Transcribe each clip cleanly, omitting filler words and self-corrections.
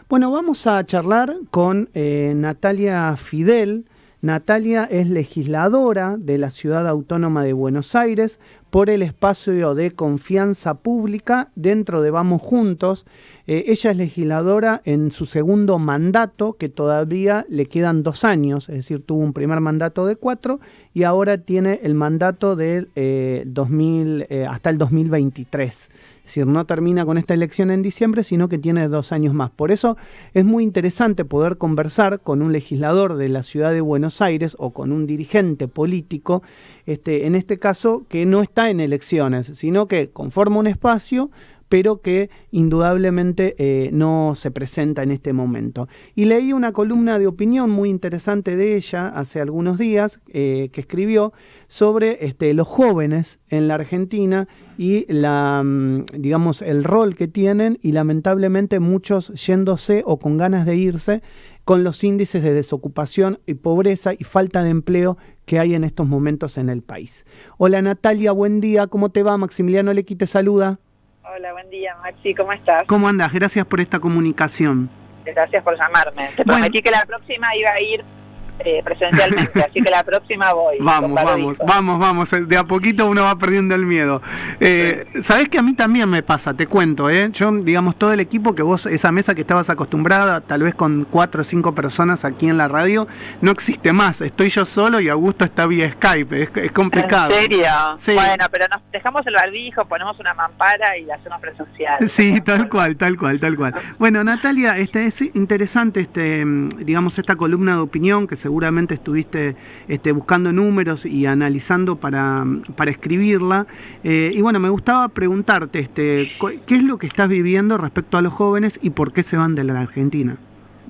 Bueno, vamos a charlar con Natalia Fidel. Natalia es legisladora de la Ciudad Autónoma de Buenos Aires por el espacio de confianza pública dentro de Vamos Juntos. Ella es legisladora en su segundo mandato, que todavía le quedan 2 años, es decir, tuvo un primer mandato de 4 y ahora tiene el mandato del hasta el 2023. Es decir, no termina con esta elección en diciembre, sino que tiene 2 años más. Por eso es muy interesante poder conversar con un legislador de la ciudad de Buenos Aires o con un dirigente político, en este caso, que no está en elecciones, sino que conforma un espacio, pero que indudablemente no se presenta en este momento. Y leí una columna de opinión muy interesante de ella hace algunos días, que escribió sobre los jóvenes en la Argentina y digamos, el rol que tienen, y lamentablemente muchos yéndose o con ganas de irse, con los índices de desocupación y pobreza y falta de empleo que hay en estos momentos en el país. Hola Natalia, buen día, ¿cómo te va? Maximiliano Lequi te saluda. Hola, buen día Maxi, ¿cómo estás? ¿Cómo andás? Gracias por esta comunicación. Gracias por llamarme. Te prometí que la próxima iba a ir presencialmente, así que la próxima voy. Vamos, de a poquito uno va perdiendo el miedo. Sabés que a mí también me pasa, te cuento, yo, digamos, todo el equipo que vos, esa mesa que estabas acostumbrada, tal vez con 4 o 5 personas aquí en la radio, no existe más, estoy yo solo y Augusto está vía Skype, es complicado. ¿En serio? Sí. Bueno, pero nos dejamos el barbijo, ponemos una mampara y la hacemos presencial. Sí, tal cual. Bueno, Natalia, es interesante, digamos, esta columna de opinión que seguramente estuviste buscando números y analizando para escribirla. Y bueno, me gustaba preguntarte, ¿qué es lo que estás viviendo respecto a los jóvenes y por qué se van de la Argentina?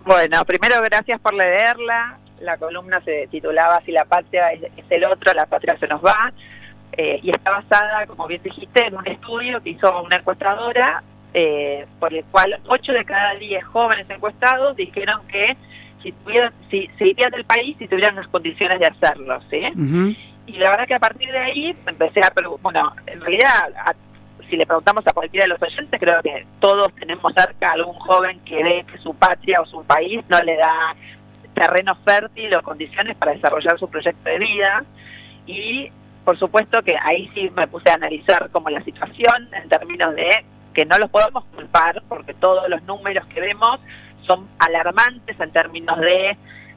Bueno, primero gracias por leerla. La columna se titulaba Si la patria es el otro, la patria se nos va. Y está basada, como bien dijiste, en un estudio que hizo una encuestadora, por el cual 8 de cada 10 jóvenes encuestados dijeron que si se irían del país si tuvieran las condiciones de hacerlo, ¿sí? Uh-huh. Y la verdad que a partir de ahí empecé a bueno, en realidad, si le preguntamos a cualquiera de los oyentes, creo que todos tenemos cerca a algún joven que ve que su patria o su país no le da terreno fértil o condiciones para desarrollar su proyecto de vida. Y por supuesto que ahí sí me puse a analizar como la situación en términos de que no los podemos culpar, porque todos los números que vemos son alarmantes en términos de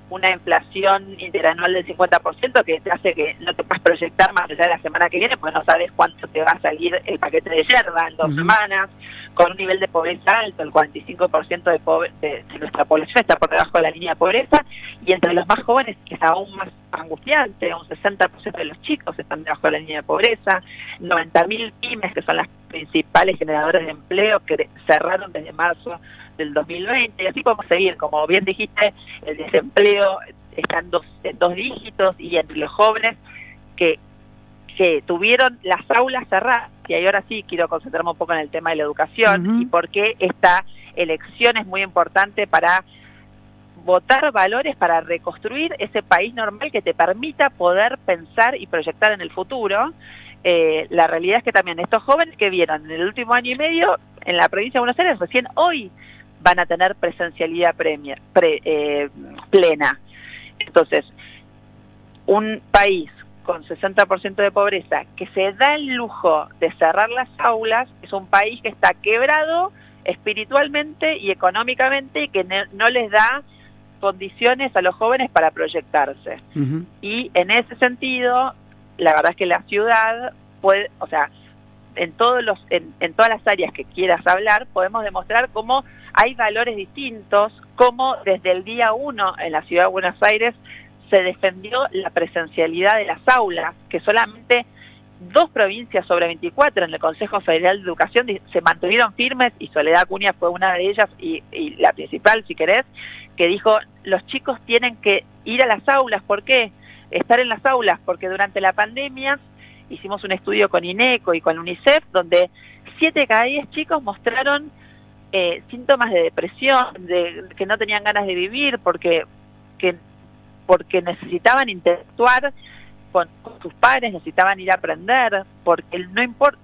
una inflación interanual del 50% que te hace que no te puedas proyectar más allá de la semana que viene, porque no sabes cuánto te va a salir el paquete de yerba en 2 semanas, con un nivel de pobreza alto, el 45% de nuestra población está por debajo de la línea de pobreza, y entre los más jóvenes, que es aún más angustiante, un 60% de los chicos están debajo de la línea de pobreza, 90.000 pymes, que son las principales generadoras de empleo, que cerraron desde marzo del 2020, y así podemos seguir. Como bien dijiste, el desempleo está en 2 dígitos, y entre los jóvenes que tuvieron las aulas cerradas, y ahí ahora sí quiero concentrarme un poco en el tema de la educación, y por qué esta elección es muy importante para votar valores para reconstruir ese país normal que te permita poder pensar y proyectar en el futuro. La realidad es que también estos jóvenes que vieron en el último año y medio en la provincia de Buenos Aires, recién hoy van a tener presencialidad plena. Entonces, un país con 60% de pobreza que se da el lujo de cerrar las aulas es un país que está quebrado espiritualmente y económicamente, y que no les da condiciones a los jóvenes para proyectarse. Uh-huh. Y en ese sentido, la verdad es que la ciudad puede, o sea, en todas las áreas que quieras hablar, podemos demostrar cómo hay valores distintos, cómo desde el día 1 en la ciudad de Buenos Aires se defendió la presencialidad de las aulas, que solamente 2 provincias sobre 24 en el Consejo Federal de Educación se mantuvieron firmes, y Soledad Acuña fue una de ellas, y la principal, si querés, que dijo, los chicos tienen que ir a las aulas. ¿Por qué? Estar en las aulas, porque durante la pandemia hicimos un estudio con INECO y con UNICEF, donde 7 de cada 10 chicos mostraron síntomas de depresión, de que no tenían ganas de vivir, porque necesitaban interactuar con sus padres, necesitaban ir a aprender, porque no importa,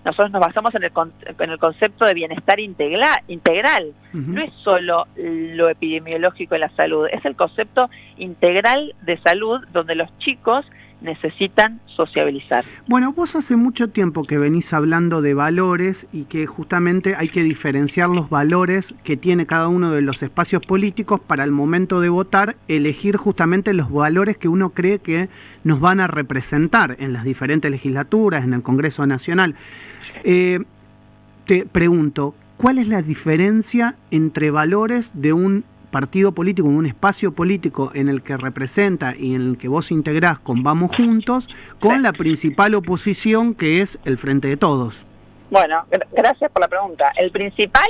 nosotros nos basamos en el concepto de bienestar integral. No es solo lo epidemiológico de la salud, es el concepto integral de salud donde los chicos necesitan sociabilizar. Bueno, vos hace mucho tiempo que venís hablando de valores y que justamente hay que diferenciar los valores que tiene cada uno de los espacios políticos para el momento de votar, elegir justamente los valores que uno cree que nos van a representar en las diferentes legislaturas, en el Congreso Nacional. Te pregunto, ¿cuál es la diferencia entre valores de un partido político, un espacio político en el que representa y en el que vos integrás con Vamos Juntos, con la principal oposición que es el Frente de Todos? Bueno, gracias por la pregunta. El principal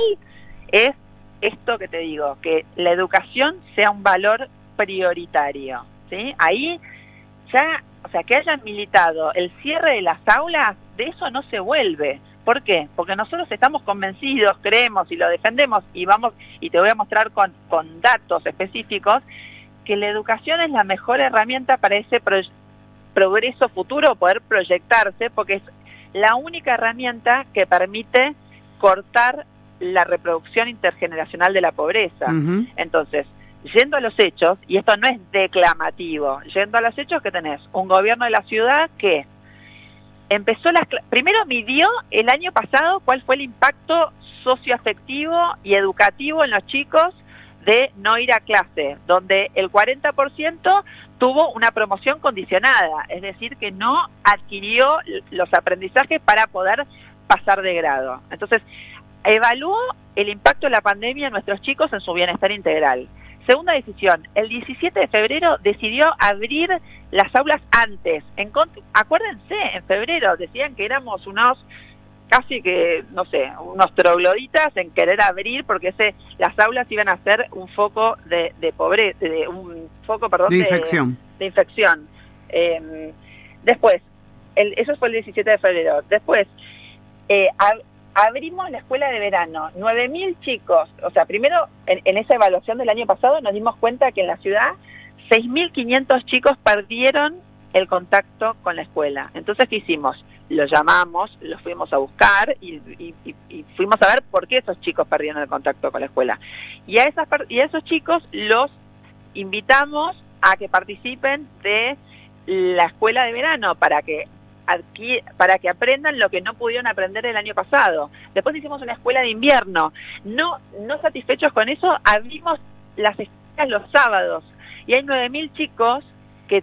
es esto que te digo, que la educación sea un valor prioritario, ¿sí? Ahí ya, o sea, que hayan militado el cierre de las aulas, de eso no se vuelve. ¿Por qué? Porque nosotros estamos convencidos, creemos y lo defendemos y te voy a mostrar con datos específicos que la educación es la mejor herramienta para ese progreso futuro, poder proyectarse, porque es la única herramienta que permite cortar la reproducción intergeneracional de la pobreza. Entonces, yendo a los hechos, y esto no es declamativo, yendo a los hechos, que tenés un gobierno de la ciudad que empezó primero midió el año pasado cuál fue el impacto socioafectivo y educativo en los chicos de no ir a clase, donde el 40% tuvo una promoción condicionada, es decir, que no adquirió los aprendizajes para poder pasar de grado. Entonces, evaluó el impacto de la pandemia en nuestros chicos en su bienestar integral. Segunda decisión, el 17 de febrero decidió abrir las aulas antes. Acuérdense, en febrero decían que éramos unos, casi que, no sé, unos trogloditas en querer abrir porque las aulas iban a ser un foco de pobreza, un foco, perdón, de infección. Después, eso fue el 17 de febrero. Después, abrimos la escuela de verano, 9.000 chicos, o sea, primero en esa evaluación del año pasado nos dimos cuenta que en la ciudad 6.500 chicos perdieron el contacto con la escuela. Entonces, ¿qué hicimos? Los llamamos, los fuimos a buscar y fuimos a ver por qué esos chicos perdieron el contacto con la escuela. Y a esos chicos los invitamos a que participen de la escuela de verano para que aprendan lo que no pudieron aprender el año pasado. Después hicimos una escuela de invierno. No satisfechos con eso, abrimos las escuelas los sábados. Y hay 9.000 chicos que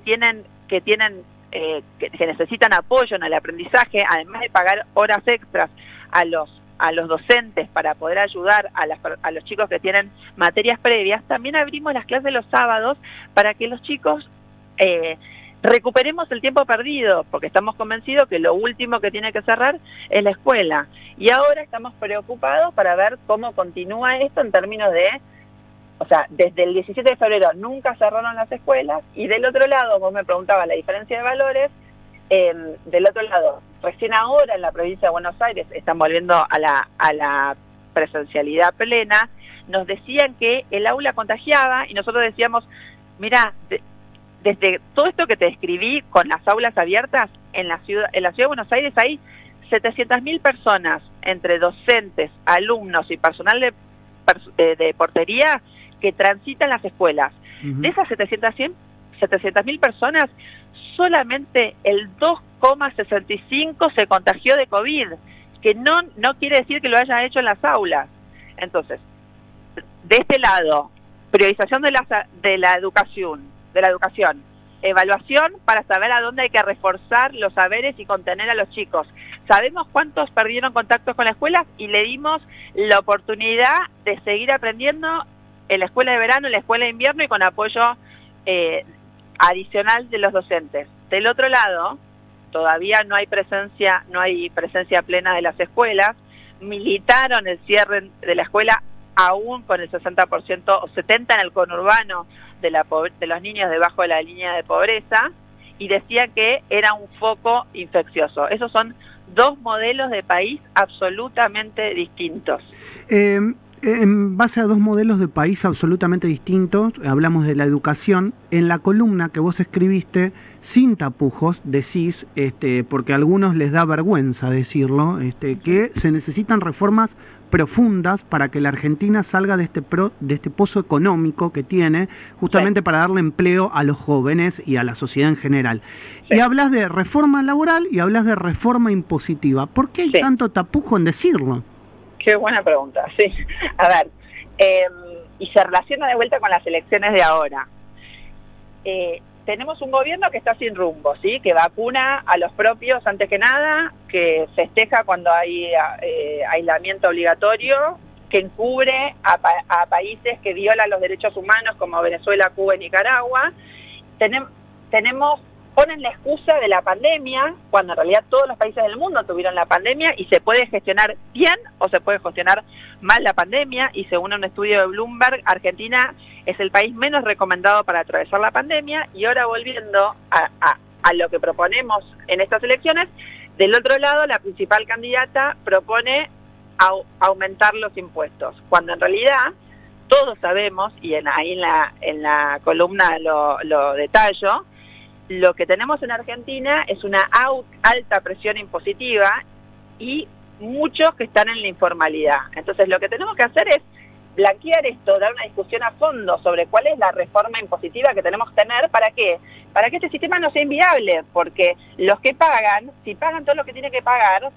necesitan apoyo en el aprendizaje, además de pagar horas extras a los docentes para poder ayudar a los chicos que tienen materias previas. También abrimos las clases los sábados para que los chicos recuperemos el tiempo perdido, porque estamos convencidos que lo último que tiene que cerrar es la escuela. Y ahora estamos preocupados para ver cómo continúa esto en términos de, o sea, desde el 17 de febrero nunca cerraron las escuelas, y del otro lado, vos me preguntabas la diferencia de valores, del otro lado, recién ahora en la provincia de Buenos Aires están volviendo a la presencialidad plena, nos decían que el aula contagiaba, y nosotros decíamos, mirá, desde todo esto que te describí con las aulas abiertas, en la ciudad de Buenos Aires hay 700.000 personas, entre docentes, alumnos y personal de portería, que transitan las escuelas. De esas 700.000 personas, solamente el 2,65 se contagió de COVID, que no quiere decir que lo haya hecho en las aulas. Entonces, de este lado, priorización de la educación, evaluación para saber a dónde hay que reforzar los saberes y contener a los chicos. Sabemos cuántos perdieron contacto con la escuela y le dimos la oportunidad de seguir aprendiendo en la escuela de verano, en la escuela de invierno y con apoyo adicional de los docentes. Del otro lado, todavía no hay presencia plena de las escuelas. Militaron el cierre de la escuela aún con el 60% o 70% en el conurbano de los niños debajo de la línea de pobreza, y decía que era un foco infeccioso. Esos son dos modelos de país absolutamente distintos. en base a dos modelos de país absolutamente distintos, hablamos de la educación. En la columna que vos escribiste, sin tapujos, decís, porque a algunos les da vergüenza decirlo, que se necesitan reformas profundas para que la Argentina salga de este pozo económico que tiene, justamente para darle empleo a los jóvenes y a la sociedad en general. Sí. Y hablas de reforma laboral y hablas de reforma impositiva. ¿Por qué hay tanto tapujo en decirlo? Qué buena pregunta, sí. A ver, y se relaciona de vuelta con las elecciones de ahora. Tenemos un gobierno que está sin rumbo, ¿sí? Que vacuna a los propios antes que nada, que festeja cuando hay aislamiento obligatorio, que encubre a países que violan los derechos humanos como Venezuela, Cuba y Nicaragua. Ponen la excusa de la pandemia, cuando en realidad todos los países del mundo tuvieron la pandemia y se puede gestionar bien o se puede gestionar mal la pandemia, y según un estudio de Bloomberg, Argentina es el país menos recomendado para atravesar la pandemia. Y ahora volviendo a lo que proponemos en estas elecciones, del otro lado la principal candidata aumentar los impuestos, cuando en realidad todos sabemos, y ahí en la columna lo detallo, lo que tenemos en Argentina es una alta presión impositiva y muchos que están en la informalidad. Entonces lo que tenemos que hacer es blanquear esto, dar una discusión a fondo sobre cuál es la reforma impositiva que tenemos que tener. ¿Para qué? Para que este sistema no sea inviable, porque los que pagan, si pagan todo lo que tienen que pagar,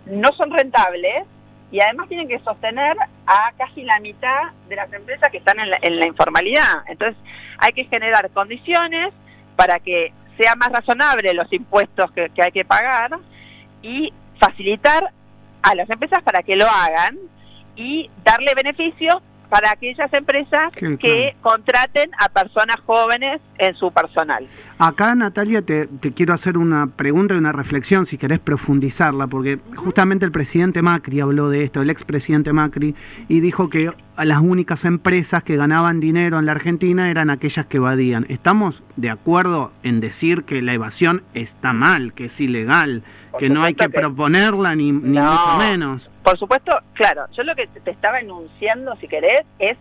no son rentables, y además tienen que sostener a casi la mitad de las empresas que están en la informalidad. Entonces hay que generar condiciones para que sea más razonable los impuestos que hay que pagar, y facilitar a las empresas para que lo hagan, y darle beneficios para aquellas empresas que contraten a personas jóvenes en su personal. Acá, Natalia, te quiero hacer una pregunta y una reflexión, si querés profundizarla, porque justamente el presidente Macri habló de esto, el expresidente Macri, y dijo que las únicas empresas que ganaban dinero en la Argentina eran aquellas que evadían. ¿Estamos de acuerdo en decir que la evasión está mal, que es ilegal, que no hay que proponerla ni mucho menos? Por supuesto, claro, yo lo que te estaba enunciando, si querés, es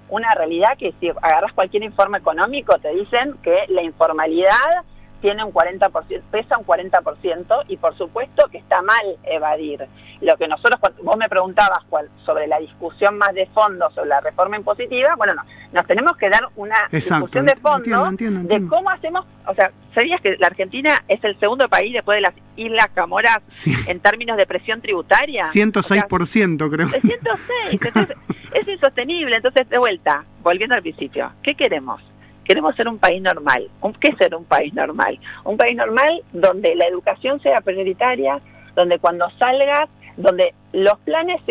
una realidad que si agarras cualquier informe económico te dicen que la informalidad tiene un 40%, pesa un 40%, y por supuesto que está mal evadir. Lo que nosotros, vos me preguntabas sobre la discusión más de fondo sobre la reforma impositiva, bueno, nos tenemos que dar una discusión de fondo de cómo hacemos. O sea, ¿sabías que la Argentina es el segundo país después de las Islas Comoras en términos de presión tributaria? 106%, creo. 106, entonces es insostenible. Entonces, de vuelta, volviendo al principio, ¿qué queremos? Queremos ser un país normal. ¿Qué es ser un país normal? Un país normal donde la educación sea prioritaria, donde cuando salgas, donde los planes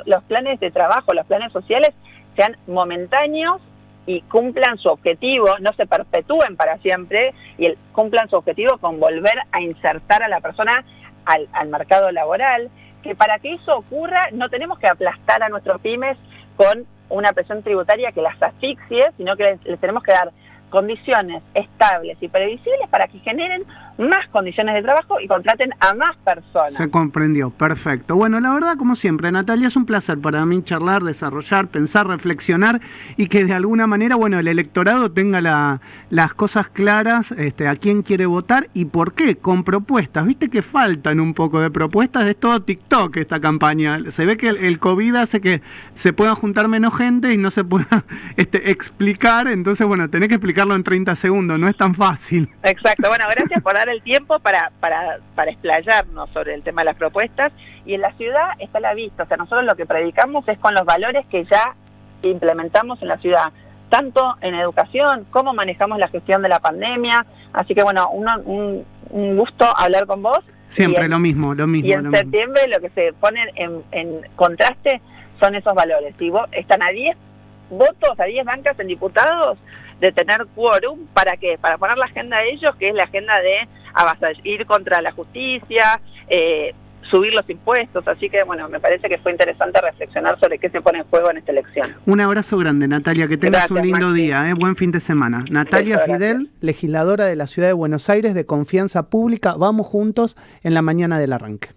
los planes de trabajo, los planes sociales sean momentáneos y cumplan su objetivo, no se perpetúen para siempre, y cumplan su objetivo con volver a insertar a la persona al mercado laboral. Que para que eso ocurra no tenemos que aplastar a nuestros pymes con una presión tributaria que las asfixie, sino que les tenemos que dar condiciones estables y previsibles para que generen más condiciones de trabajo y contraten a más personas. Se comprendió, perfecto. Bueno, la verdad, como siempre, Natalia, es un placer para mí charlar, desarrollar, pensar, reflexionar, y que de alguna manera, bueno, el electorado tenga las cosas claras, a quién quiere votar y por qué, con propuestas. Viste que faltan un poco de propuestas, es todo TikTok esta campaña. Se ve que el COVID hace que se pueda juntar menos gente y no se pueda explicar, entonces, bueno, tenés que explicarlo en 30 segundos, no es tan fácil. Exacto, bueno, gracias por dar el tiempo para explayarnos sobre el tema de las propuestas. Y en la ciudad está a la vista, o sea, nosotros lo que predicamos es con los valores que ya implementamos en la ciudad, tanto en educación como manejamos la gestión de la pandemia. Así que bueno, un gusto hablar con vos. Siempre lo mismo. Y en septiembre lo que se pone en contraste son esos valores. Si están a 10 votos, a 10 bancas en diputados de tener quórum, ¿para qué? Para poner la agenda de ellos, que es la agenda de ir contra la justicia, subir los impuestos. Así que, bueno, me parece que fue interesante reflexionar sobre qué se pone en juego en esta elección. Un abrazo grande, Natalia, que tengas un lindo día, buen fin de semana. Natalia Fidel, legisladora de la Ciudad de Buenos Aires de Confianza Pública. Vamos juntos en la mañana del arranque.